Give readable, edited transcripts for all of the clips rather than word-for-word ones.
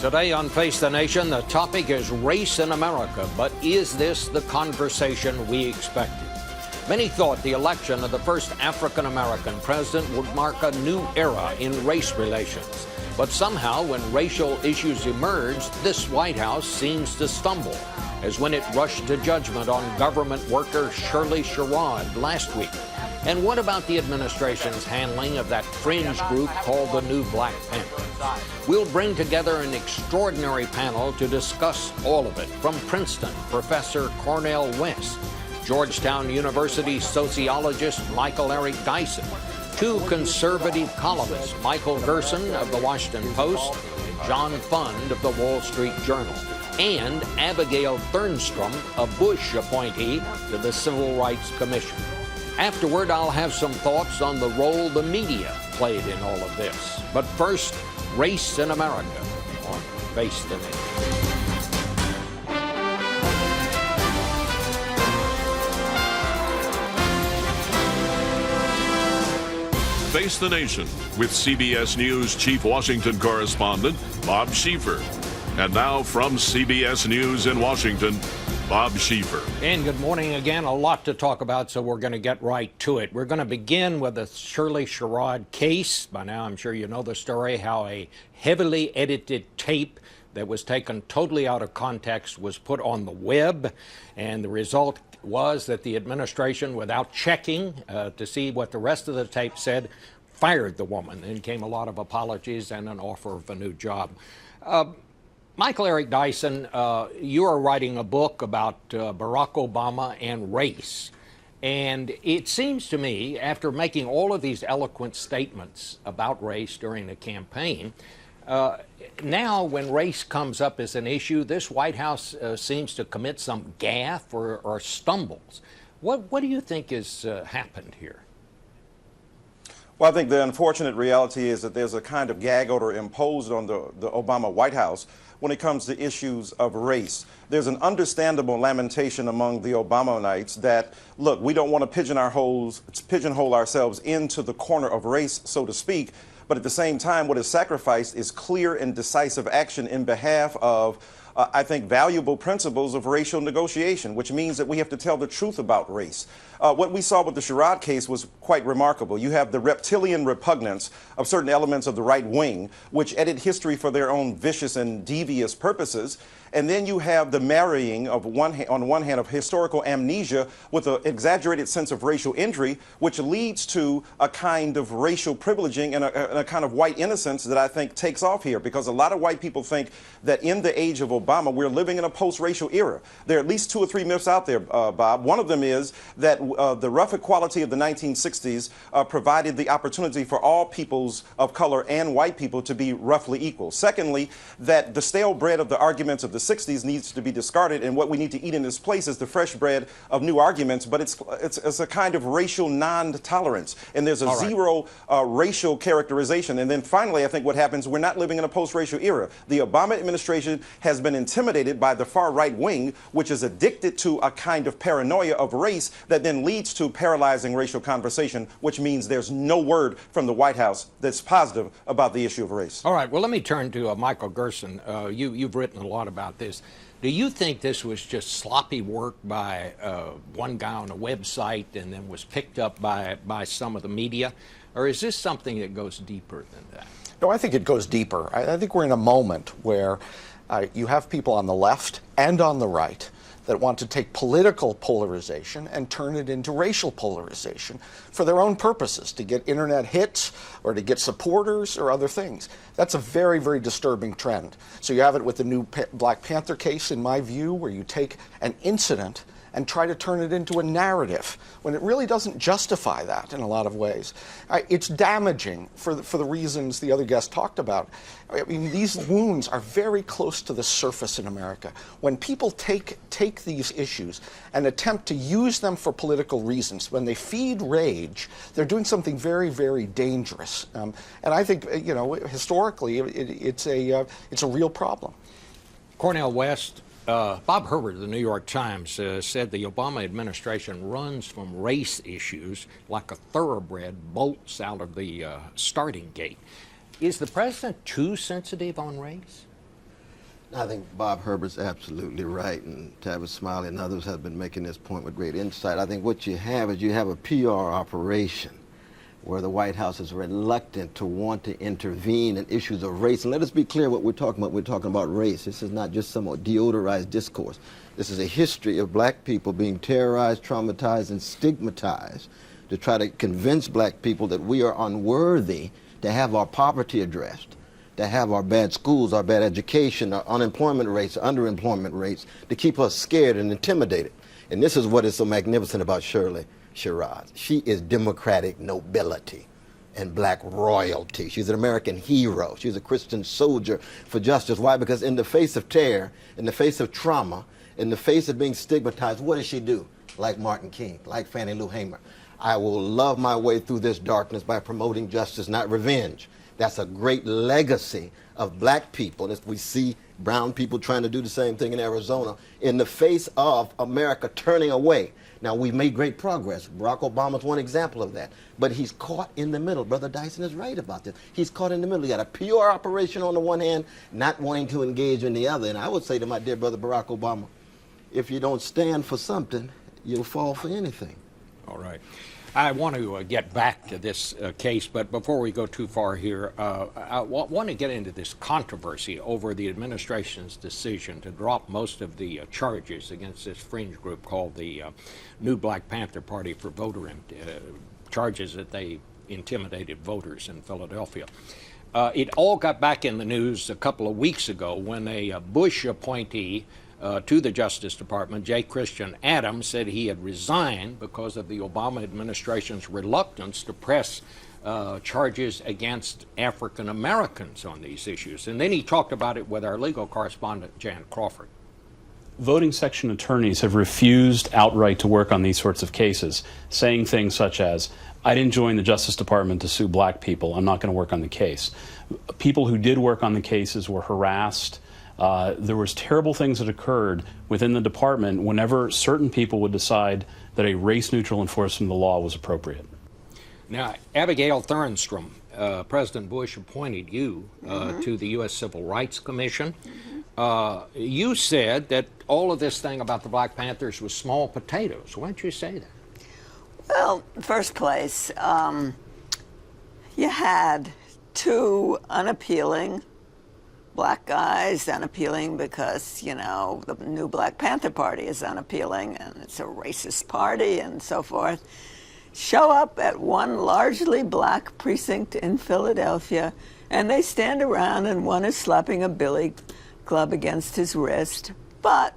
Today on Face the Nation, the topic is race in America, but is this the conversation we expected? Many thought the election of the first African-American president would mark a new era in race relations. But somehow, when racial issues emerged, this White House seems to stumble, as when it rushed to judgment on government worker Shirley Sherrod last week. And what about the administration's handling of that fringe group called the new Black Panthers? We'll bring together an extraordinary panel to discuss all of it. From Princeton, Professor Cornel West, Georgetown University sociologist Michael Eric Dyson, two conservative columnists, Michael Gerson of the Washington Post and John Fund of the Wall Street Journal, and Abigail Thernstrom, a Bush appointee to the Civil Rights Commission. Afterward, I'll have some thoughts on the role the media played in all of this. But first, race in America on Face the Nation. Face the Nation with CBS News Chief Washington Correspondent Bob Schieffer. And now from CBS News in Washington, Bob Schieffer. And good morning again. A lot to talk about, so we're going to get right to it. We're going to begin with the Shirley Sherrod case. By now, I'm sure you know the story, how a heavily edited tape that was taken totally out of context was put on the web. And the result was that the administration, without checking to see what the rest of the tape said, fired the woman. Then came a lot of apologies and an offer of a new job. Michael Eric Dyson, you are writing a book about Barack Obama and race. And it seems to me, after making all of these eloquent statements about race during the campaign, now when race comes up as an issue, this White House seems to commit some gaffe or stumbles. What do you think has happened here? Well, I think the unfortunate reality is that there's a kind of gag order imposed on the Obama White House when it comes to issues of race. There's an understandable lamentation among the Obamanites that, look, we don't want to pigeonhole ourselves into the corner of race, so to speak, but at the same time, what is sacrificed is clear and decisive action in behalf of I think, valuable principles of racial negotiation, which means that we have to tell the truth about race. What we saw with the Sherrod case was quite remarkable. You have the reptilian repugnance of certain elements of the right wing, which edit history for their own vicious and devious purposes. And then you have the marrying of on one hand of historical amnesia with an exaggerated sense of racial injury, which leads to a kind of racial privileging and a kind of white innocence that I think takes off here, because a lot of white people think that in the age of Obama, we're living in a post-racial era. There are at least 2 or 3 myths out there, Bob. One of them is that the rough equality of the 1960s provided the opportunity for all peoples of color and white people to be roughly equal. Secondly, that the stale bread of the arguments of the 60s needs to be discarded, and what we need to eat in its place is the fresh bread of new arguments, but it's a kind of racial non-tolerance, and there's a zero racial characterization. And then finally, I think what happens, we're not living in a post-racial era. The Obama administration has been intimidated by the far right wing, which is addicted to a kind of paranoia of race that then leads to paralyzing racial conversation, which means there's no word from the White House that's positive about the issue of race. All right, well, let me turn to Michael Gerson. You've written a lot about this. Do you think this was just sloppy work by one guy on a website and then was picked up by some of the media? Or is this something that goes deeper than that? No, I think it goes deeper. I think we're in a moment where you have people on the left and on the right that want to take political polarization and turn it into racial polarization for their own purposes, to get internet hits or to get supporters or other things. That's a very, very disturbing trend. So you have it with the new Black Panther case, in my view, where you take an incident and try to turn it into a narrative when it really doesn't justify that in a lot of ways. It's damaging for the reasons the other guest talked about. I mean, these wounds are very close to the surface in America. When people take these issues and attempt to use them for political reasons, when they feed rage, they're doing something very, very dangerous. And I think, you know, historically, it's a real problem. Cornel West, Bob Herbert of the New York Times said the Obama administration runs from race issues like a thoroughbred bolts out of the starting gate. Is the president too sensitive on race? I think Bob Herbert's absolutely right, and Tavis Smiley and others have been making this point with great insight. I think what you have is you have a PR operation where the White House is reluctant to want to intervene in issues of race. And let us be clear what we're talking about. We're talking about race. This is not just some deodorized discourse. This is a history of black people being terrorized, traumatized, and stigmatized to try to convince black people that we are unworthy to have our poverty addressed, to have our bad schools, our bad education, our unemployment rates, underemployment rates, to keep us scared and intimidated. And this is what is so magnificent about Shirley Sherrod. She is democratic nobility and black royalty. She's an American hero. She's a Christian soldier for justice. Why? Because in the face of terror, in the face of trauma, in the face of being stigmatized, what does she do? Like Martin King, like Fannie Lou Hamer. I will love my way through this darkness by promoting justice, not revenge. That's a great legacy of black people. We see brown people trying to do the same thing in Arizona in the face of America turning away. Now, we've made great progress. Barack Obama's one example of that. But he's caught in the middle. Brother Dyson is right about this. He's caught in the middle. You got a PR operation on the one hand, not wanting to engage in the other. And I would say to my dear brother Barack Obama, if you don't stand for something, you'll fall for anything. All right. I want to get back to this case, but before we go too far here, I want to get into this controversy over the administration's decision to drop most of the charges against this fringe group called the New Black Panther Party for voter charges that they intimidated voters in Philadelphia. It all got back in the news a couple of weeks ago when a Bush appointee to the Justice Department, J. Christian Adams, said he had resigned because of the Obama administration's reluctance to press charges against African Americans on these issues. And then he talked about it with our legal correspondent, Jan Crawford. Voting section attorneys have refused outright to work on these sorts of cases, saying things such as, I didn't join the Justice Department to sue black people, I'm not going to work on the case. People who did work on the cases were harassed. There was terrible things that occurred within the department whenever certain people would decide that a race-neutral enforcement of the law was appropriate. Now, Abigail Thernstrom, President Bush appointed you to the U.S. Civil Rights Commission. You said that all of this thing about the Black Panthers was small potatoes. Why don't you say that? Well, first place, you had two unappealing black guys, unappealing because, you know, the new Black Panther Party is unappealing and it's a racist party and so forth, show up at one largely black precinct in Philadelphia, and they stand around and one is slapping a billy club against his wrist. But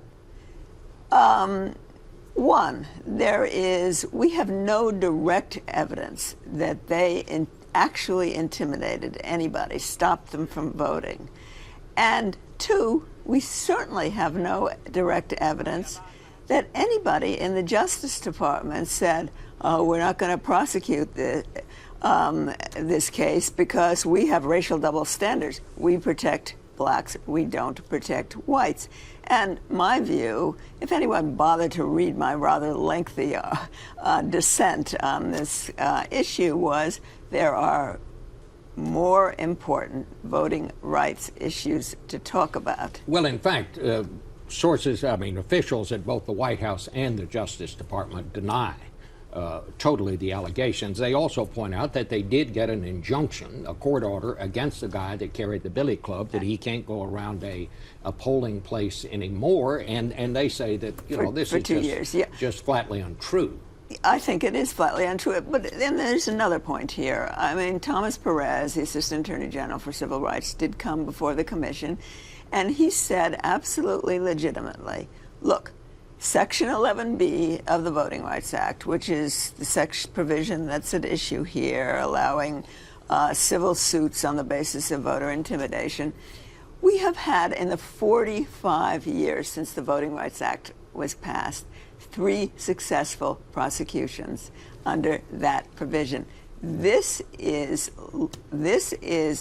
we have no direct evidence that they actually intimidated anybody, stopped them from voting. And two, we certainly have no direct evidence that anybody in the Justice Department said, oh, we're not going to prosecute this case because we have racial double standards. We protect blacks, we don't protect whites. And my view, if anyone bothered to read my rather lengthy dissent on this issue, was there are more important voting rights issues to talk about. Well, in fact, officials at both the White House and the Justice Department deny totally the allegations. They also point out that they did get an injunction, a court order against the guy that carried the billy club, that he can't go around a polling place anymore, and they say that, this is just flatly untrue. I think it is flatly untrue, but then there's another point here. I mean, Thomas Perez, the Assistant Attorney General for Civil Rights, did come before the commission, and he said absolutely legitimately, look, Section 11B of the Voting Rights Act, which is the provision that's at issue here, allowing civil suits on the basis of voter intimidation, we have had in the 45 years since the Voting Rights Act was passed, 3 successful prosecutions under that provision. This is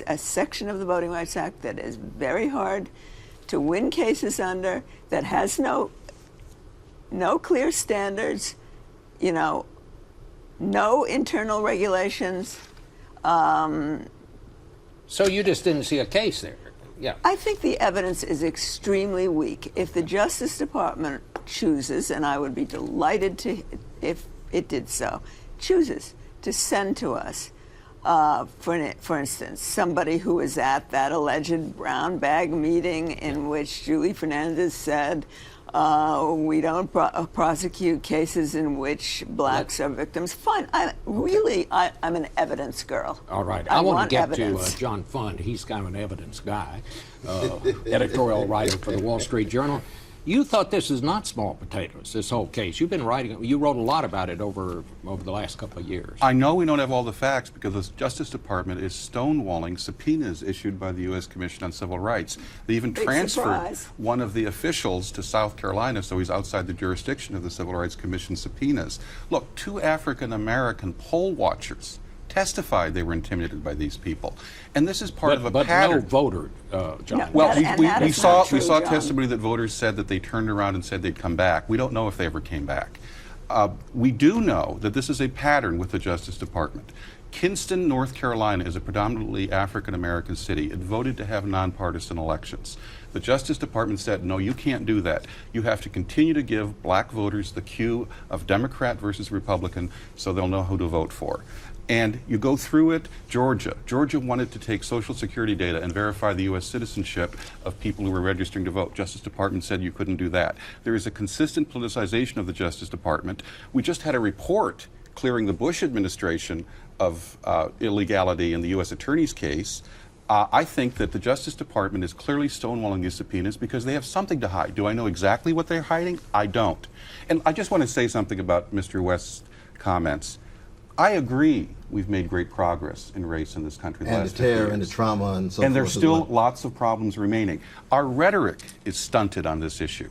a section of the Voting Rights Act that is very hard to win cases under, that has no clear standards, no internal regulations. So you just didn't see a case there? Yeah. I think the evidence is extremely weak. If the Justice Department chooses, and I would be delighted to if it did so, chooses to send to us, for instance, somebody who was at that alleged brown bag meeting in which Julie Fernandez said, we don't prosecute cases in which blacks are victims. Fine. I'm an evidence girl. All right. I want to get evidence. to John Fund. He's kind of an evidence guy, editorial writer for the Wall Street Journal. You thought this is not small potatoes, this whole case. You've been writing, you wrote a lot about it over the last couple of years. I know we don't have all the facts because the Justice Department is stonewalling subpoenas issued by the U.S. Commission on Civil Rights. They even transferred one of the officials to South Carolina, so he's outside the jurisdiction of the Civil Rights Commission subpoenas. Look, 2 African-American poll watchers testified they were intimidated by these people. And this is part of a pattern. But no voter, John. No, Well, we saw John. testimony that voters said that they turned around and said they'd come back. We don't know if they ever came back. We do know that this is a pattern with the Justice Department. Kinston, North Carolina is a predominantly African-American city. It voted to have nonpartisan elections. The Justice Department said, no, you can't do that. You have to continue to give black voters the cue of Democrat versus Republican so they'll know who to vote for. And you go through it, Georgia wanted to take Social Security data and verify the U.S. citizenship of people who were registering to vote. Justice Department said you couldn't do that. There is a consistent politicization of the Justice Department. We just had a report clearing the Bush administration of illegality in the U.S. Attorney's case. I think that the Justice Department is clearly stonewalling these subpoenas because they have something to hide. Do I know exactly what they're hiding? I don't. And I just want to say something about Mr. West's comments. I agree we've made great progress in race in this country the last 50 years. And the terror and the trauma and so forth. And there's still lots of problems remaining. Our rhetoric is stunted on this issue.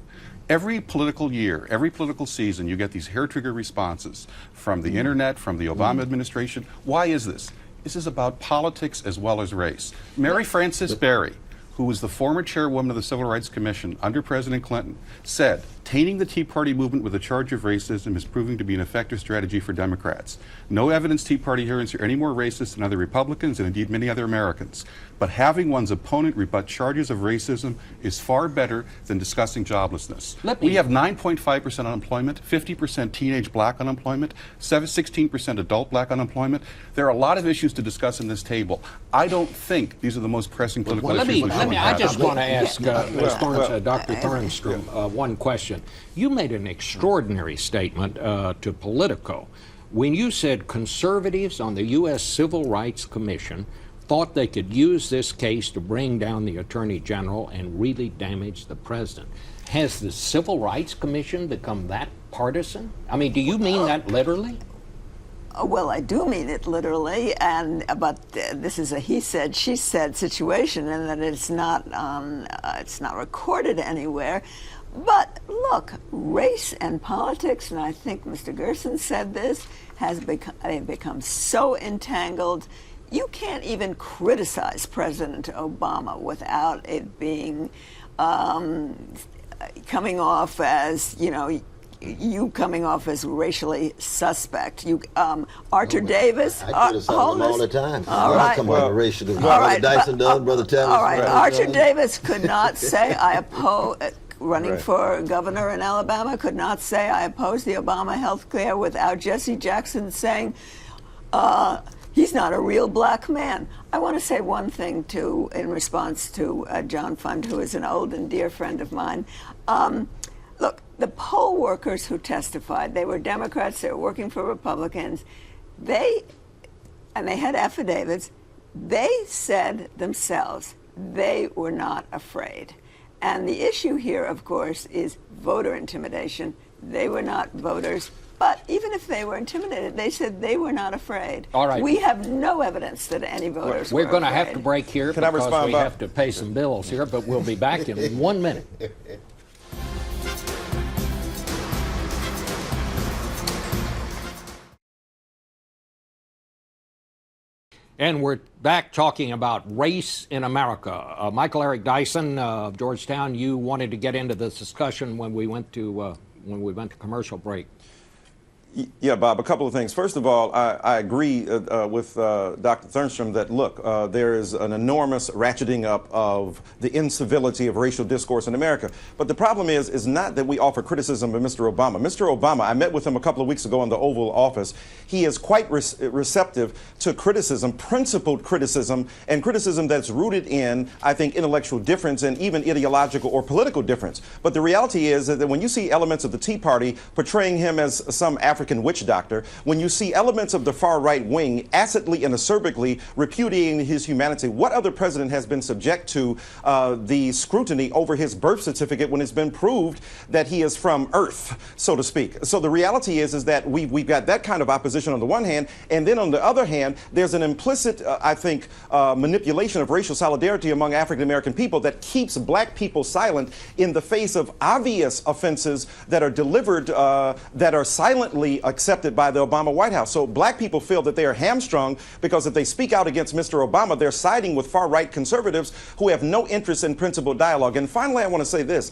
Every political year, every political season, you get these hair-trigger responses from the internet, from the Obama administration. Why is this? This is about politics as well as race. Mary Frances Berry, who was the former chairwoman of the Civil Rights Commission under President Clinton, said, tainting the Tea Party movement with a charge of racism is proving to be an effective strategy for Democrats. No evidence Tea Party hearings are any more racist than other Republicans and indeed many other Americans. But having one's opponent rebut charges of racism is far better than discussing joblessness. We have 9.5% unemployment, 50% teenage black unemployment, 16% adult black unemployment. There are a lot of issues to discuss in this table. I don't think these are the most pressing political issues. I just want to ask Dr. Thornstrom one question. You made an extraordinary statement to Politico when you said conservatives on the U.S. Civil Rights Commission thought they could use this case to bring down the Attorney General and really damage the President. Has the Civil Rights Commission become that partisan? I mean, do you mean that literally? Well, I do mean it literally, but this is a he said, she said situation, and that it's not recorded anywhere. But look, race and politics, and I think Mr. Gerson said this, they've become so entangled. You can't even criticize President Obama without it being coming off as, you coming off as racially suspect. Archer Davis. I criticize him all the time. All right. I come off racially. Brother Dyson does, Brother Tavis. All right. Archer Davis could not say I oppose. Running for governor in Alabama could not say I oppose the Obama health care without Jesse Jackson saying he's not a real black man. I want to say one thing, too, in response to John Fund, who is an old and dear friend of mine. Look, the poll workers who testified, they were Democrats, they were working for Republicans. They had affidavits. They said themselves they were not afraid. And the issue here, of course, is voter intimidation. They were not voters. But even if they were intimidated, they said they were not afraid. All right. We have no evidence that any voters were We're going to afraid. have to break here because we have to pay some bills here, but we'll be back in 1 minute. And we're back talking about race in America. Michael Eric Dyson of Georgetown, you wanted to get into this discussion when we went to commercial break. Yeah, Bob, a couple of things. First of all, I agree with Dr. Thernstrom that, look, there is an enormous ratcheting up of the incivility of racial discourse in America. But the problem is not that we offer criticism of Mr. Obama. Mr. Obama, I met with him a couple of weeks ago in the Oval Office. He is quite receptive to criticism, principled criticism, and criticism that's rooted in, I think, intellectual difference and even ideological or political difference. But the reality is that when you see elements of the Tea Party portraying him as some African witch doctor, when you see elements of the far right wing acidly and acerbically repudiating his humanity, what other president has been subject to the scrutiny over his birth certificate when it's been proved that he is from Earth, so to speak? So the reality is that we've got that kind of opposition on the one hand, and then on the other hand, there's an implicit, I think, manipulation of racial solidarity among African American people that keeps black people silent in the face of obvious offenses that are delivered, that are silently accepted by the Obama White House. So black people feel that they are hamstrung because if they speak out against Mr. Obama, they're siding with far-right conservatives who have no interest in principled dialogue. And finally, I want to say this.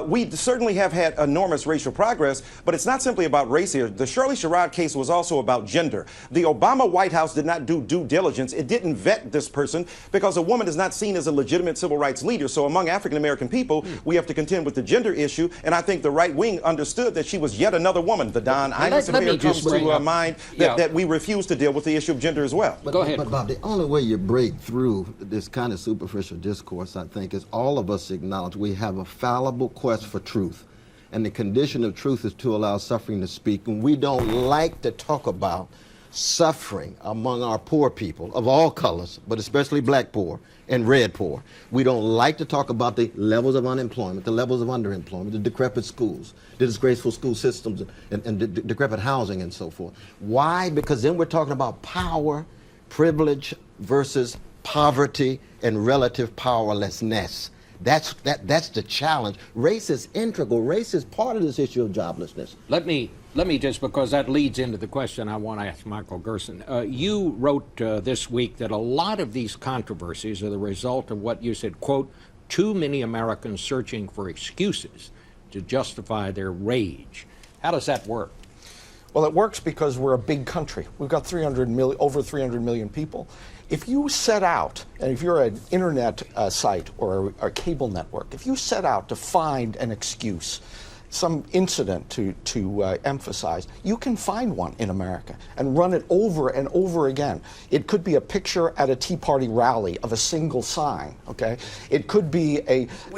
We certainly have had enormous racial progress, but it's not simply about race here. The Shirley Sherrod case was also about gender. The Obama White House did not do due diligence. It didn't vet this person because a woman is not seen as a legitimate civil rights leader. So among African American people, we have to contend with the gender issue. And I think the right wing understood that she was yet another woman. The Don Imus here comes to mind that we refuse to deal with the issue of gender as well. Go ahead. But Bob, the only way you break through this kind of superficial discourse, I think, is all of us acknowledge we have a fallible quest for truth. And the condition of truth is to allow suffering to speak. And we don't like to talk about suffering among our poor people of all colors, but especially black poor and red poor. We don't like to talk about the levels of unemployment, the levels of underemployment, the decrepit schools, the disgraceful school systems, and decrepit housing and so forth. Why? Because then we're talking about power, privilege versus poverty and relative powerlessness. That's the challenge. Race is integral. Race is part of this issue of joblessness. Let me just, because that leads into the question I want to ask Michael Gerson. You wrote this week that a lot of these controversies are the result of what you said, quote, too many Americans searching for excuses to justify their rage. How does that work? Well, it works because we're a big country. We've got over 300 million people. If you set out, and if you're an internet site or a cable network, if you set out to find an excuse, some incident to emphasize, you can find one in America and run it over and over again. It could be a picture at a Tea Party rally of a single sign. Okay, it could be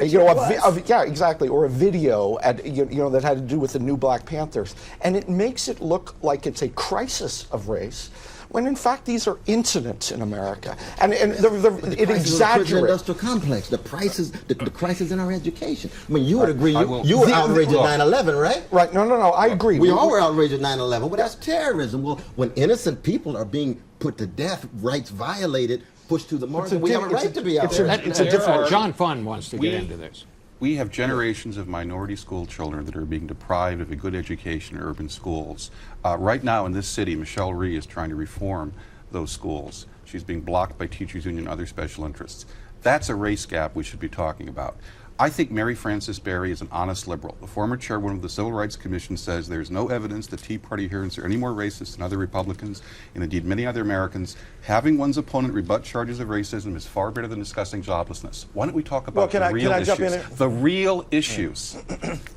yeah, exactly, or a video at that had to do with the new Black Panthers, and it makes it look like it's a crisis of race, when in fact these are incidents in America, and it exaggerates the industrial complex, the crisis in our education. I mean, you would agree. You were outraged at 9/11, right? Right. No. I agree. We all were outraged at 9/11, but that's terrorism. Well, when innocent people are being put to death, rights violated, pushed to the margin, we have a right to be outraged. It's a different. John Fund wants to get into this. We have generations of minority school children that are being deprived of a good education in urban schools. Right now in this city, Michelle Rhee is trying to reform those schools. She's being blocked by teachers union and other special interests. That's a race gap we should be talking about. I think Mary Frances Berry is an honest liberal. The former chairwoman of the Civil Rights Commission says there's no evidence that Tea Party adherents are any more racist than other Republicans, and indeed many other Americans. Having one's opponent rebut charges of racism is far better than discussing joblessness. Why don't we talk about the real issues? The real issues.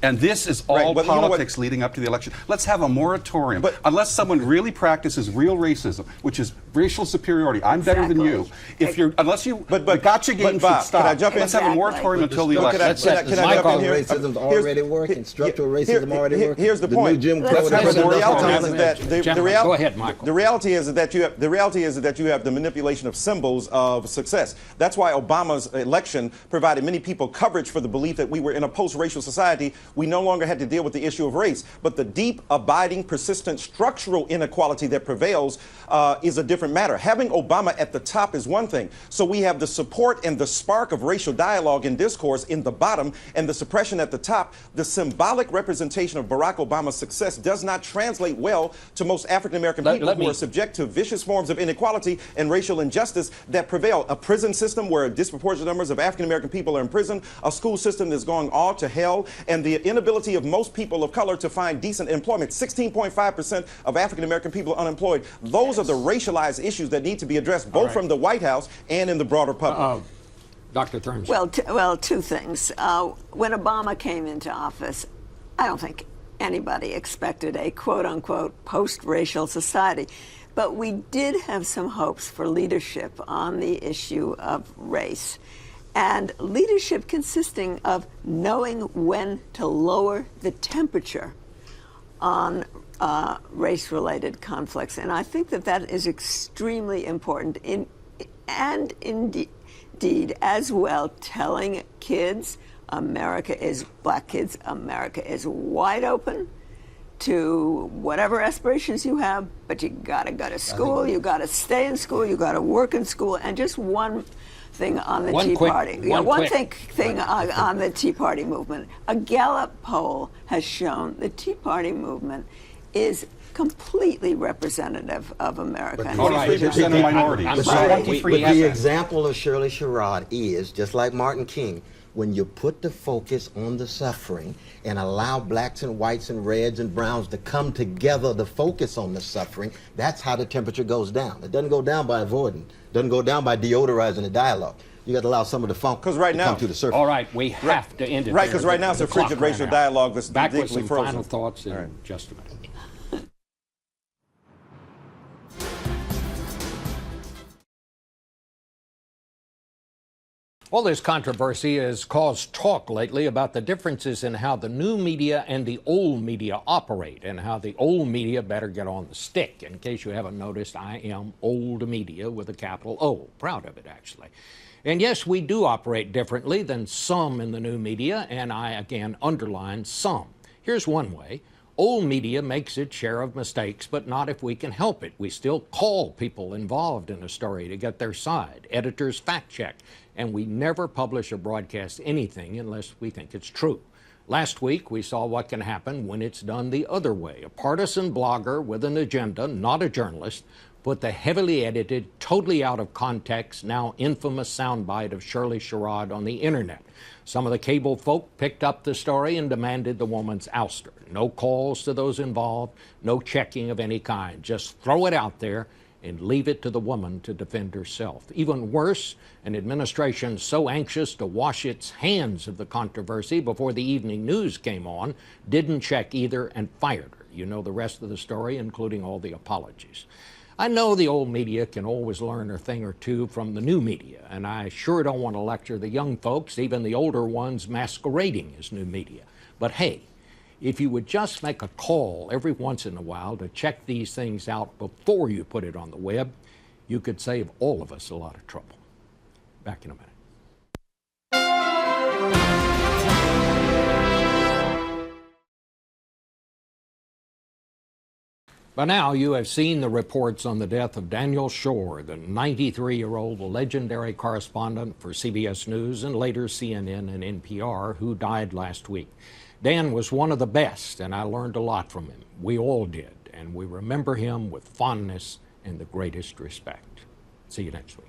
And this is all politics leading up to the election. Let's have a moratorium. Unless someone really practices real racism, which is racial superiority. I'm better than you. Unless you, the gotcha game should stop. Let's have a moratorium until the election. Can I jump in here? Racism's already working. Structural racism already working. Here's the point. Go ahead, Michael. The reality is that you have the manipulation of symbols of success. That's why Obama's election provided many people coverage for the belief that we were in a post-racial society. We no longer had to deal with the issue of race, but the deep, abiding, persistent structural inequality that prevails is a different matter. Having Obama at the top is one thing. So we have the support and the spark of racial dialogue and discourse in in the bottom and the suppression at the top, the symbolic representation of Barack Obama's success does not translate well to most African-American people who are subject to vicious forms of inequality and racial injustice that prevail. A prison system where disproportionate numbers of African-American people are in prison, a school system that's going all to hell, and the inability of most people of color to find decent employment. 16.5% of African-American people are unemployed. Those are the racialized issues that need to be addressed both from the White House and in the broader public. Dr. Thurns. Well, two things. When Obama came into office, I don't think anybody expected a quote-unquote post-racial society. But we did have some hopes for leadership on the issue of race. And leadership consisting of knowing when to lower the temperature on race-related conflicts. And I think that that is extremely important. And indeed, as well, telling kids, black kids, America is wide open to whatever aspirations you have, but you gotta go to school, you gotta stay in school, you gotta work in school. And just one thing on the Tea Party. One thing on the Tea Party movement. A Gallup poll has shown the Tea Party movement is completely representative of America. 23% of minorities. The example of Shirley Sherrod is, just like Martin King, when you put the focus on the suffering and allow blacks and whites and reds and browns to come together to focus on the suffering, that's how the temperature goes down. It doesn't go down by avoiding, it doesn't go down by deodorizing the dialogue. You got to allow some of the funk to come to the surface. All right, we have to end it. Right, because right now it's a frigid racial dialogue that's back with some frozen. final thoughts in just a minute. All this controversy has caused talk lately about the differences in how the new media and the old media operate, and how the old media better get on the stick. In case you haven't noticed, I am old media with a capital O. Proud of it, actually. And yes, we do operate differently than some in the new media, and I, again, underline some. Here's one way. Old media makes its share of mistakes, but not if we can help it. We still call people involved in a story to get their side. Editors fact check, and we never publish or broadcast anything unless we think it's true. Last week, we saw what can happen when it's done the other way. A partisan blogger with an agenda, not a journalist, put the heavily edited, totally out of context, now infamous soundbite of Shirley Sherrod on the internet. Some of the cable folk picked up the story and demanded the woman's ouster. No calls to those involved, no checking of any kind. Just throw it out there and leave it to the woman to defend herself. Even worse, an administration so anxious to wash its hands of the controversy before the evening news came on didn't check either and fired her. You know the rest of the story, including all the apologies. I know the old media can always learn a thing or two from the new media, and I sure don't want to lecture the young folks, even the older ones masquerading as new media. But hey, if you would just make a call every once in a while to check these things out before you put it on the web, you could save all of us a lot of trouble. Back in a minute. By now, you have seen the reports on the death of Daniel Schorr, the 93-year-old legendary correspondent for CBS News and later CNN and NPR, who died last week. Dan was one of the best, and I learned a lot from him. We all did, and we remember him with fondness and the greatest respect. See you next week.